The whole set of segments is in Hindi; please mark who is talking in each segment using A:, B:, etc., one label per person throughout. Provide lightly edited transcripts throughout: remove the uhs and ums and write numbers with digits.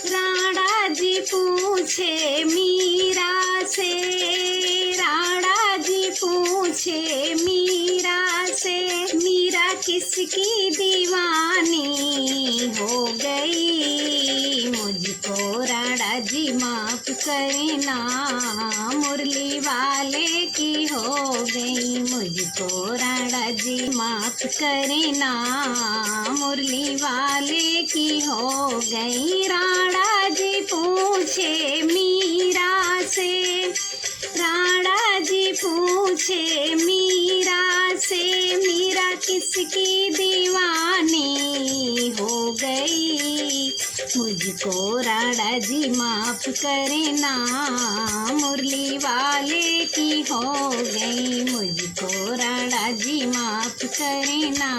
A: राणा जी पूछे मीरा से, राणा जी पूछे मीरा से, मीरा किसकी दीवानी हो गई। मुझको राणा जी माफ करना, मुरली वाले की हो गई। मुझको राणा जी माफ करना, मुरली वाले की हो गई। राणा जी पूछे मीरा से, राणा जी पूछे मीरा से, मीरा किसकी दीवानी हो गई। मुझको राणा जी माफ करना, मुरली वाले की हो गई। मुझको राणा जी माफ करना,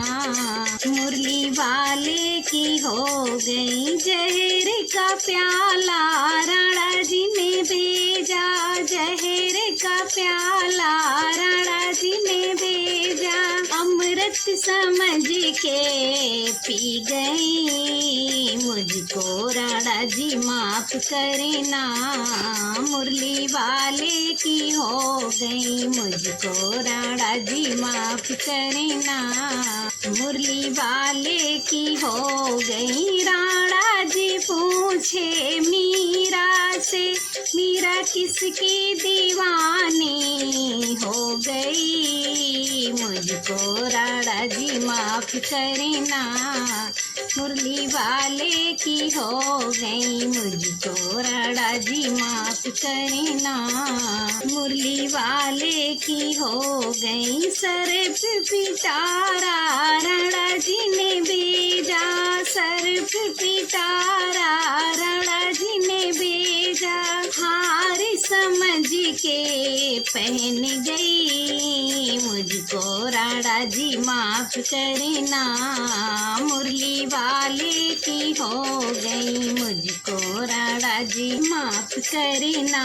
A: मुरली वाले की हो गई। जहर का प्याला राणा जी ने भेजा, जहर का प्याला राणा जी ने भेजा। अमृत समझ के पी गई। मुझको राणा जी माफ करना, मुरली वाले की हो गई। मुझको राणा जी माफ करना, मुरली वाले की हो गई। राणा जी पूछे मीरा से, मीरा किसकी दीवानी हो गई। मुझको राणा जी माफ करना, मुरली वाले की हो गई। मुझको राणा जी माफ करना, मुरली वाले की हो गई। सर पे पिटारा राणा जी ने भेजा, सर पे पिटारा राणा जी ने भेजा। हार समझ के पहन गई। मुझको राणा जी माफ करना, मुरली वाले की हो गई। मुझको राणा जी माफ करना,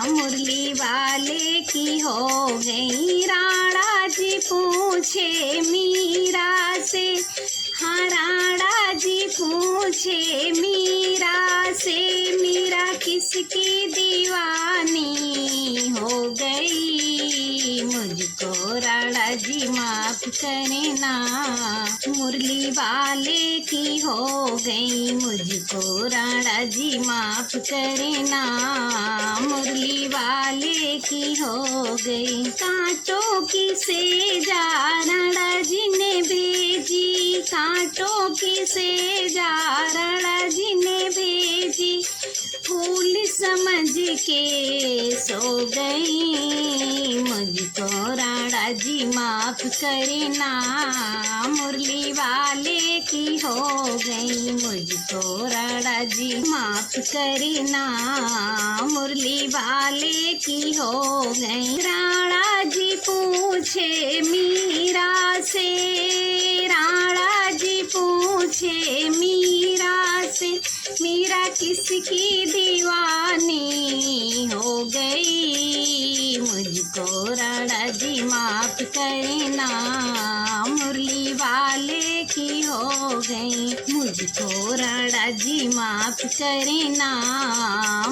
A: मुरली वाले की हो गई। राणा जी पूछे मीरा से, हाँ राणा जी पूछे मीरा से, मीरा किसकी दीवानी हो गई। मुझको राणा जी माफ करना, मुरली वाले की हो गई। मुझको राणा जी माफ करना, मुरली वाले की हो गई। कांटों की सेजा राणा जी ने भेजी, कांटों की सेजा राणा जी ने भेजी। फूल समझ के सो गई। मुझको राणा जी माफ करना, मुरली वाले की हो गई। मुझको राणा जी माफ करना, मुरली वाले की हो गई। राणा जी पूछे मीरा से, राणा जी पूछे मीरा से, मीरा किसकी दीवानी हो गई। मुझको राणा जी माफ करना, मुरली वाले की हो गई। मुझको राणा जी माफ करना,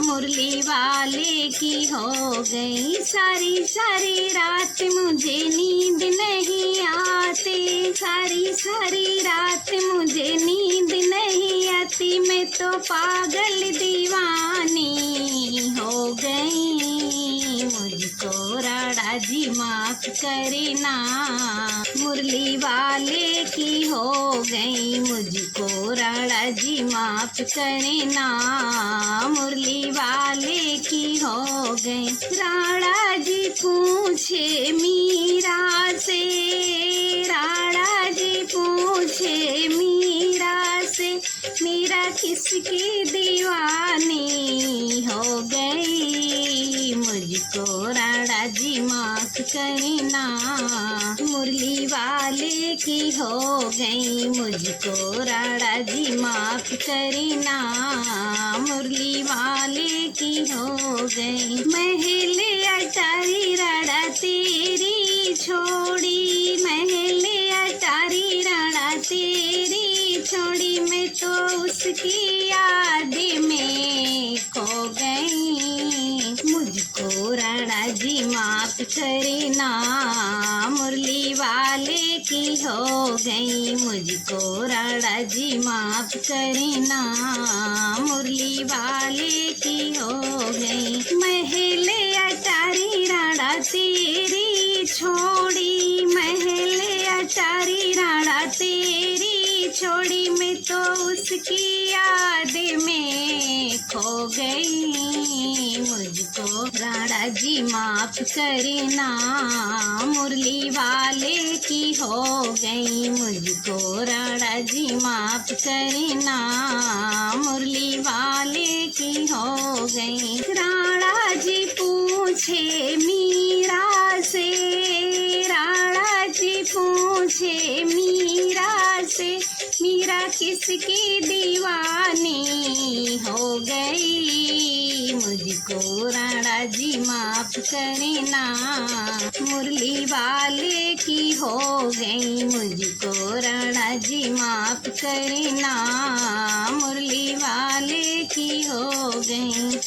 A: मुरली वाले की हो गई। सारी सारी रात मुझे नींद नहीं आती, सारी सारी रात मुझे नींद नहीं आती। मैं तो पागल दीवानी हो गई। मुझको राणा जी माफ करना, मुरली वाले की हो गई। मुझको राणा जी माफ करना, मुरली वाले की हो गई। राणा जी पूछे मीरा से, राणा जी पूछे मीरा से, मीरा किसकी दीवानी हो गई। मुझको राणा जी माफ करना, मुरली वाले की हो गई। मुझको राणा जी माफ करना, मुरली वाले की हो गई। महल अटारी राणा तेरी छोड़ी, महल अटारी राणा तेरी छोड़ी। मैं तो उसकी याद में खो गई। मुझको राणा जी माफ करना, मुरली वाले की हो गई। मुझको राणा जी माफ करना, मुरली वाले की हो गई। महल अटारी राणा तेरी छोड़ी, महल अटारी राणा तेरी छोड़ी। मैं तो उसकी याद में खो गई। मुझको राणा जी माफ करना, मुरली वाले की हो गई। मुझको राणा जी माफ करना, मुरली वाले की हो गई। राणा जी पूछे मीरा से, राणा जी पूछे मीरा से, मीरा किसकी दीवानी हो गई। मुझको राणा जी माफ करना, मुरली वाले की हो गई। मुझको राणा जी माफ करना, मुरली वाले की हो गई।